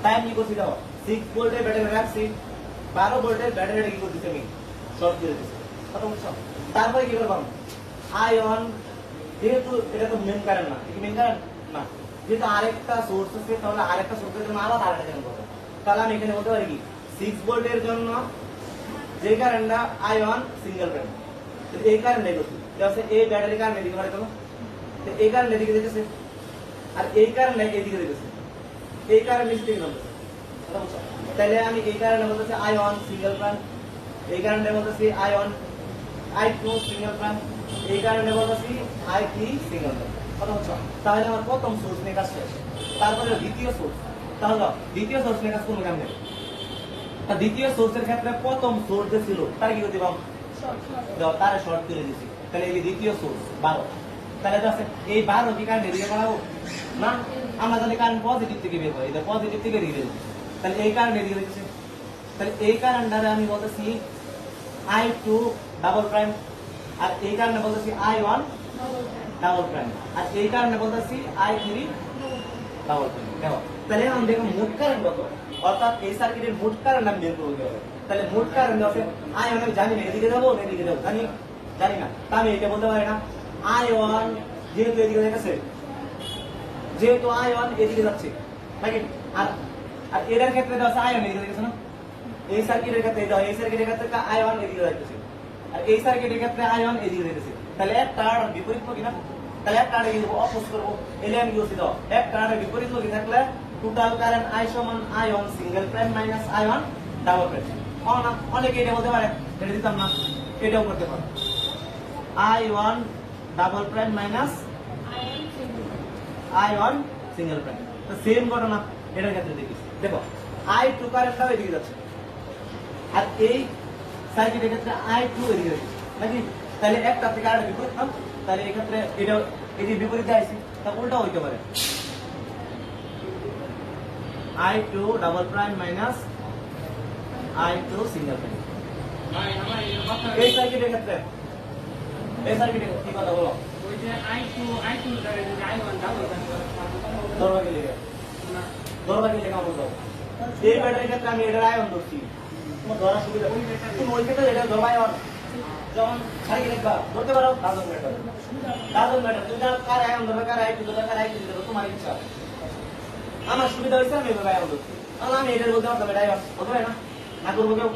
তাই আমি কি করছি দেখো 6 ভোল্টের ব্যাটারি রাখছি 12 ভোল্টের ব্যাটারিটা কি করতেছি আমি শর্ট করে দিচ্ছি কথা বুঝছো তারপরে কি করব আয়ন যেহেতু এটা তো মেইন কারেন্ট না এটা মেইন কারেন্ট না যেহেতু আরেকটা সোর্স আছে তাহলে আরেকটা সোর্সের জন্য আলাদা আরেকটা কারেন্ট করব তাহলে আমি এখানে বলতে পারি কি 6 ভোল্টের জন্য যে কারেন্টটা আয়ন সিঙ্গেল কারেন্ট এই কারেন্ট নেগেটিভ তাহলে এই ব্যাটারি কারেন্ট এদিকে বাড়াতে হবে তো এই কারেন্ট এদিকে দিতেছে আর এই কারেন্ট এদিকে দিতেছে এই কারেন্ট নিচে দিকে নামতেছে তাহলে আমি এই কারেন্ট বলতেছি আয়ন সিঙ্গেল কারেন্ট এই কারেন্টে বলতেছি আয়ন I2 সিঙ্গেল কারেন্ট এই কারেন্টে বলতেছি I3 সিঙ্গেল কারেন্ট কথা হচ্ছে তাহলে আমার প্রথম সোর্স নিয়ে কাজ শেষ তারপরে দ্বিতীয় সোর্স তাহলে দ্বিতীয় সোর্স নিয়ে কাজ কোন কারণে দ্বিতীয় সোর্সের ক্ষেত্রে প্রথম সোর্স যে ছিল তার কি করতে পারবো দাও তার শর্ট করে দিছি তাহলে এই দ্বিতীয় সোর্স 12 তাহলে আছে এই 12 কি কারেন্ট এদিকে বাড়াবো না আমরা জানি কারেন্ট পজিটিভ থেকে বের হয় এটা পজিটিভ থেকে এদিকে বের তাহলে এই কারেন্ট এদিকে দিতেছে তাহলে এই কারেন্টটারে আমি বলতেছি I2 ডাবল প্রাইম আর এই কারণে বলতেছি I1 ডাবল প্রাইম আর এই কারণে বলতেছি I3 ডাবল প্রাইম দেখো তাহলে আমরা দেখো মোট কারেন্ট কত অর্থাৎ এই সার্কিটের মোট কারেন্ট আমি বের করব তাহলে মোট কারেন্ট আছে I1 আমি জানি না এদিকে যাব না এদিকে যাব জানি না তা আমি এটা বলতে পারি না I1 যেহেতু এদিকে যাচ্ছে যেহেতু I1 এদিকে যাচ্ছে নাকি আর আর এর ক্ষেত্রে আছে I1 এদিকে যাচ্ছে না এই সার্কিটের ক্ষেত্রে দাও এই সার্কিটের ক্ষেত্রে I1 এদিকে যাচ্ছে আর এই সার্কিটের ক্ষেত্রে I1 এদিকে যাচ্ছে তাহলে একটা বিপরীত কি না তাহলে একটা কি করব অপোজ করব এলে আমি কি করব একটা বিপরীত কি থাকলে টোটাল কারেন্ট I সমান I1 single prime minus I1 double prime অনেকে এটা বলতে পারে এটা দিতাম না এটাও করতে পারে I1 double prime minus I1 single prime তো সেম ঘটনা এটার ক্ষেত্রে দেখি দেখো I2 কারেন্টটাও এদিকে যাচ্ছে আর এই সার্কিটের ক্ষেত্রে I2 এদিকে যাচ্ছে নাকি তাহলে একটা থেকে আরেকটা বিপরীত না তাহলে এই ক্ষেত্রে এটা এদিকে বিপরীতে আইছি তা উল্টা হইতে পারে I2 double prime minus I2 single prime এই সার্কিটের ক্ষেত্রে কি কথা বলো ওই যে I2 ধরে যে I1 ডাবল দরবাকে লেখা বলতো এই ব্যাটারির ক্ষেত্রে আমি এটা আয়ন ধরছি তোমার ধরার সুবিধা তুমি ওই ক্ষেত্রে এটা ধরবাই যখন সার্কিট লিখবা ধরতে পারো ডাজন ম্যাটার তুমি কার আয়ন ধরবে কার I2 ধরবে কার I3 ধরবে তোমার ইচ্ছা আমার সুবিধা হয়েছে আমি এভাবে আয়ন ধরছি তাহলে আমি এটা বলতে পারতাম এটা আয়ন বলতে পারি না করবো কেউ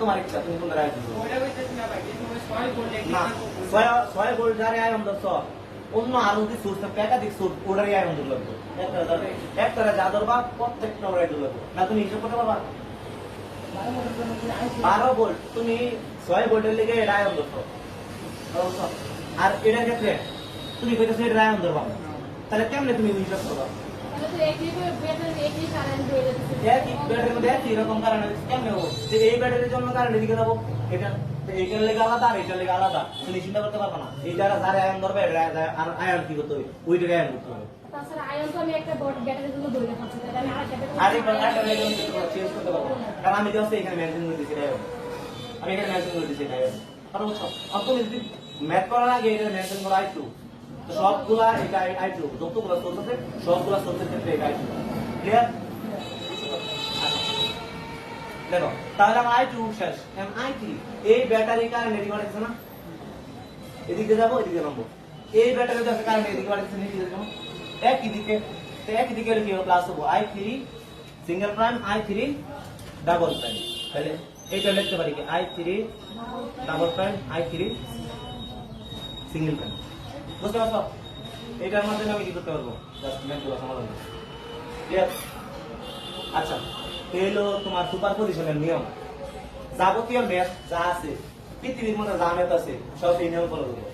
তোমার ইচ্ছা তুমি কোনটা আয়ন ধরবে ওইটা কইতেছি না ভাই এই সময় 6 ভোল্ট না 6 ভোল্ট যারে আয়ন ধরছ অন্য আরো কি সোর্স থাকে একাধিক সোর্স ওটারই আয়ন ধরে লাগবে একটা যা ধরবা প্রত্যেকটা ওরাই ধরে লাগবে না তুমি হিসাব করতে পারবা 12 ভোল্ট তুমি 6 ভোল্টের লেগে এটা আয়ন ধরছো আর এটার ক্ষেত্রে তুমি কইতেছো এটা আয়ন ধরবা তাহলে কেমনে তুমি হিসাব করবা একই ব্যাটারির মধ্যে একই রকম কারেন্ট কেমনে হবো যে এই ব্যাটারির জন্য কারেন্ট এদিকে যাবো এটা এইটার লেগে আলাদা আর এইটার লেগে আলাদা তুমি চিন্তা করতে পারবে না এইটা যারা আয়ন ধরবে আর আয়ন কি করতে হবে ওইটাকে আয়ন করতে হবে কারণ আমি জাস্ট এখানে মেনশন করে দিচ্ছি আমি এখানে মেনশন করে দিচ্ছি কারণ তুমি যদি ম্যাথ করার আগে এটা মেনশন করা I2 তো সবগুলা এটা I2 যতগুলা সোর্স আছে সবগুলা সোর্সের ক্ষেত্রে এটা I2 ক্লিয়ার দেখো তাহলে আমার I2 শেষ এখন I3 এই ব্যাটারি কারেন্ট এদিকে বাড়াচ্ছে না এদিকে যাবো এদিকে নামবো এই ব্যাটারি যখন কারেন্ট এদিকে বাড়াচ্ছে না এদিকে যাবো একই দিকে কি হবে প্লাস হবো I3 single prime I3 double prime তাহলে এইটা লিখতে পারি কি I3 double prime I3 single prime বুঝতে পারছো এটার মাধ্যমে আমি কি করতে পারবো জাস্ট ম্যাথগুলো সমাধান ক্লিয়ার আচ্ছা এলো তোমার সুপারপজিশনের নিয়ম যাবতীয় ম্যাথ যা আছে পৃথিবীর মধ্যে যা ম্যাথ আছে সব এই নিয়ম ফলো করবো